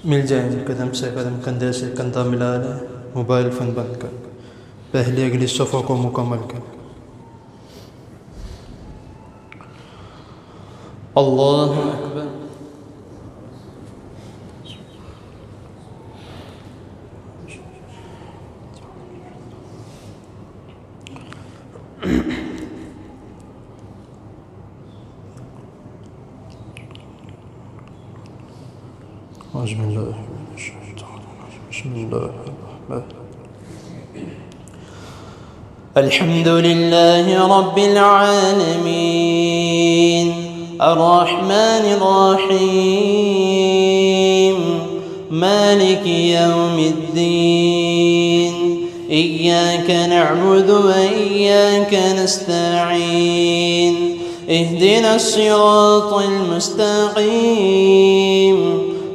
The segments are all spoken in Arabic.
मिल जाएंगे कदम से कदम, कंधे से कंधा मिला ले, मोबाइल फ़ोन बंद कर, पहले अगली सफ़ों को मुकम्मल कर। अल्लाह अकबर। الحمد لله رب العالمين الرحمن الرحيم مالك يوم الدين إياك نعبد وإياك نستعين اهدنا الصراط المستقيم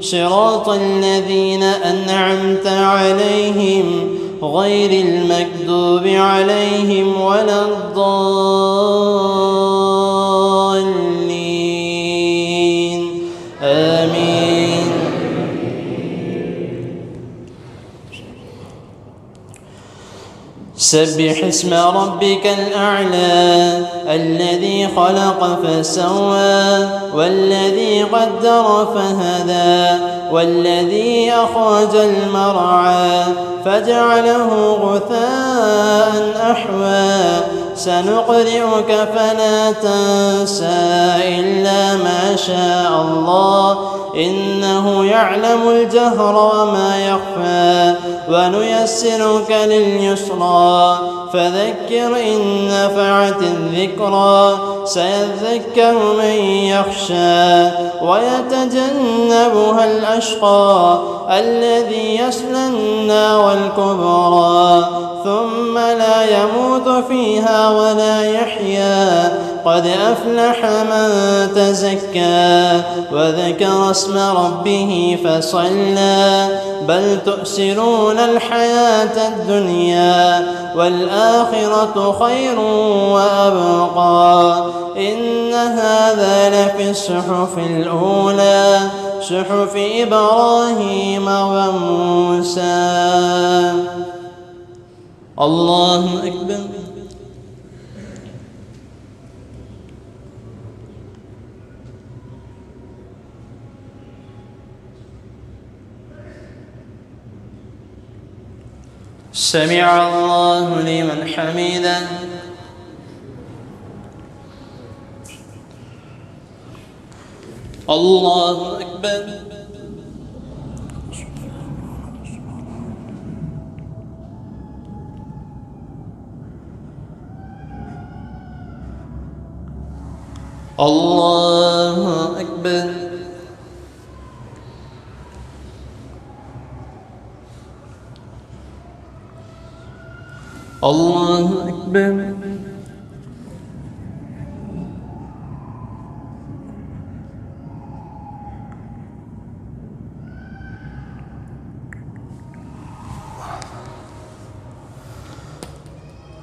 صراط الذين أنعمت عليهم غير المكذوب عليهم ولا الضالين آمين. سبح اسم ربك الأعلى الذي خلق فسوى والذي قدر فهدى والذي أخرج المرعى فجعله غثاء أحوى سنقرئك فلا تنسى إلا ما شاء الله إنه يعلم الجهر وما يخفى ونيسرك لليسرى فذكر إن نفعت الذكرى سيذكر من يخشى ويتجنبها الأشقى الذي يصلى النار الكبرى ثم لا يموت فيها ولا يحيا قد أفلح من تزكى وذكر اسم ربه فصلى بل تؤثرون الحياة الدنيا والآخرة خير وأبقى إن هذا لفي الصحف الأولى صحف إبراهيم وموسى. الله أكبر. سمع الله لمن حمده. الله أكبر. الله أكبر. الله أكبر.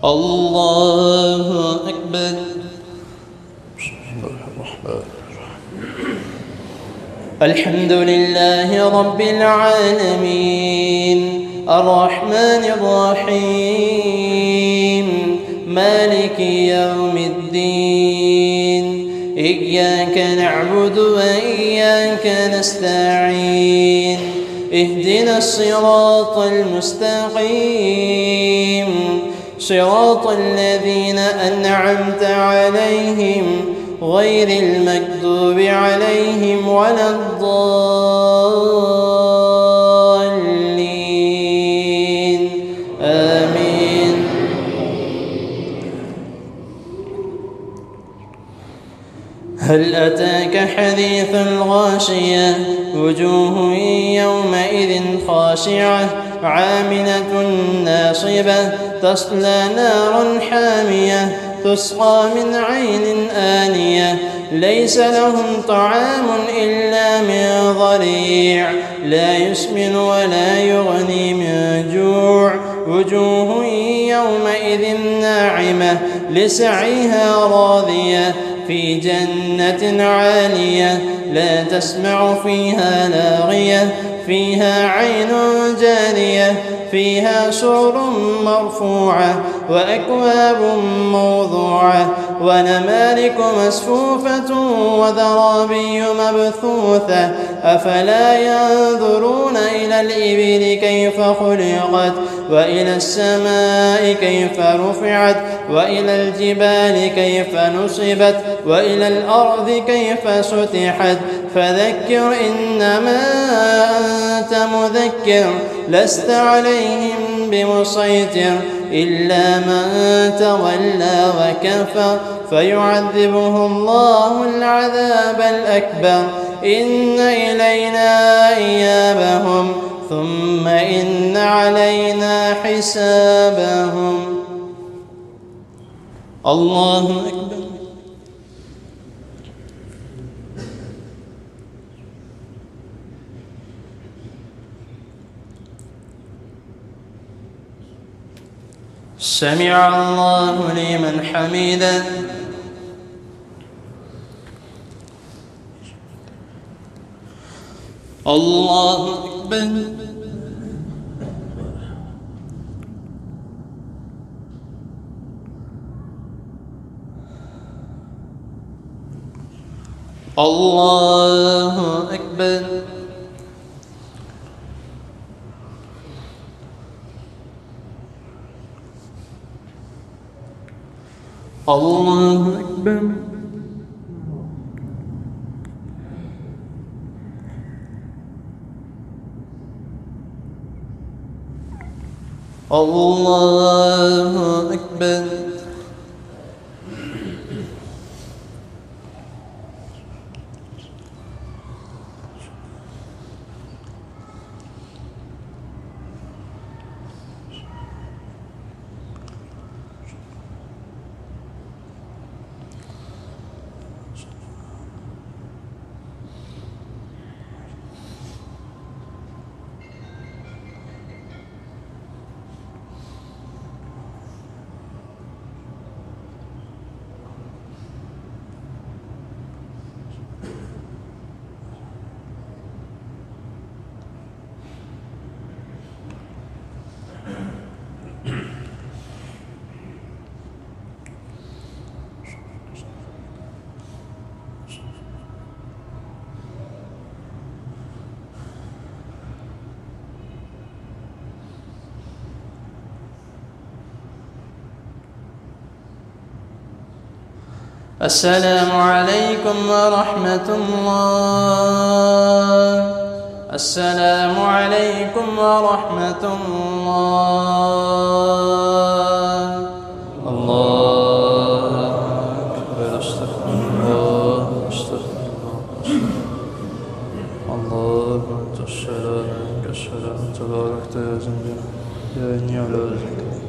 الله أكبر. الحمد لله رب العالمين الرحمن الرحيم مالك يوم الدين إياك نعبد وإياك نستعين اهدنا الصراط المستقيم صراط الذين أنعمت عليهم غير المكذوب عليهم ولا الضالين آمين. هل أتاك حديث الغاشية وجوه يومئذ خاشعة عاملة ناصبة تصلى نارا حامية تسقى من عين آنية ليس لهم طعام إلا من ضريع لا يسمن ولا يغني من جوع وجوه يومئذ ناعمة لسعيها راضية في جنة عالية لا تسمع فيها لاغية فيها عين جارية فيها سرر مرفوعة وأكواب موضوعة ونمارق مصفوفة وزرابي مبثوثة أفلا ينظرون إلى الإبل كيف خلقت وإلى السماء كيف رفعت وإلى الجبال كيف نصبت وإلى الأرض كيف سطحت فذكر إنما أنت مذكر لست عليهم بمسيطر إلا من تولى وكفر فيعذبه الله العذاب الأكبر إن إلينا إيابهم ثم إن علينا حسابهم. الله أكبر. سمع الله لمن حمده. الله أكبر. الله أكبر. الله أكبر. الله أكبر. السلام عليكم ورحمة الله. السلام عليكم ورحمة الله. الله أكبر. استغفر الله استغفر الله. اللهم أنت السلام منك السلام تباركت يا ذا الجلال يا إني على ذكرك